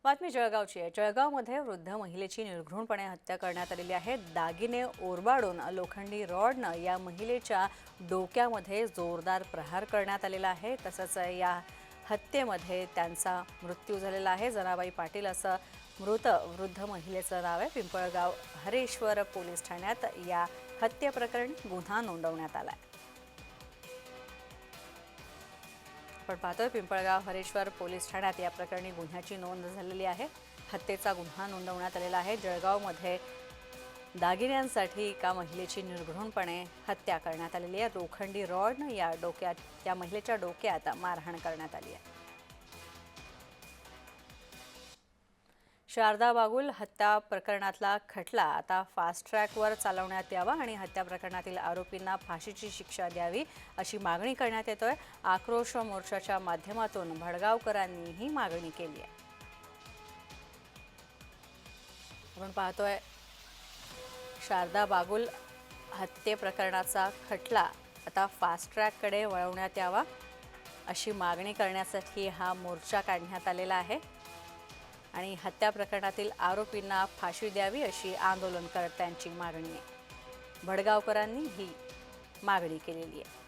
बातमी जळगावची आहे। जळगावमध्ये वृद्ध महिलेची निर्घृणपणे हत्या करण्यात आलेली आहे। दागिने ओरबाडून लोखंडी रॉडनं या महिलेच्या डोक्यामध्ये जोरदार प्रहार करण्यात आलेला आहे। तसंच या हत्येमध्ये त्यांचा मृत्यू झालेला आहे। जनाबाई पाटील असं मृत वृद्ध महिलेचं नाव आहे। पिंपळगाव हरेश्वर पोलीस ठाण्यात या हत्येप्रकरणी गुन्हा नोंदवण्यात आला आहे। आपण पाहतोय पिंपळगाव हरेश्वर पोलीस ठाण्यात या प्रकरणी गुन्ह्याची नोंद झालेली आहे। हत्येचा गुन्हा नोंदवण्यात आलेला आहे। जळगावमध्ये दागिन्यांसाठी एका महिलेची निर्घृणपणे हत्या करण्यात आलेली आहे। लोखंडी रॉडनं त्या महिलेच्या डोक्यात मारहाण करण्यात आली आहे। शारदा बागुल हत्या प्रकरणातला खटला आता फास्ट ट्रॅकवर चालवण्यात यावा आणि हत्या प्रकरणातील आरोपींना फाशीची शिक्षा द्यावी अशी मागणी करण्यात येतोय। आक्रोश मोर्चाच्या माध्यमातून भडगावकरांनी ही मागणी केली आहे। आपण पाहतोय शारदा बागुल हत्ये प्रकरणाचा खटला आता फास्ट ट्रॅककडे वळवण्यात यावा अशी मागणी करण्यासाठी हा मोर्चा काढण्यात आलेला आहे आणि हत्या प्रकरणातील आरोपींना फाशी द्यावी अशी आंदोलनकर्त्यांची मागणी आहे। भडगावकरांनी ही मागणी केलेली आहे।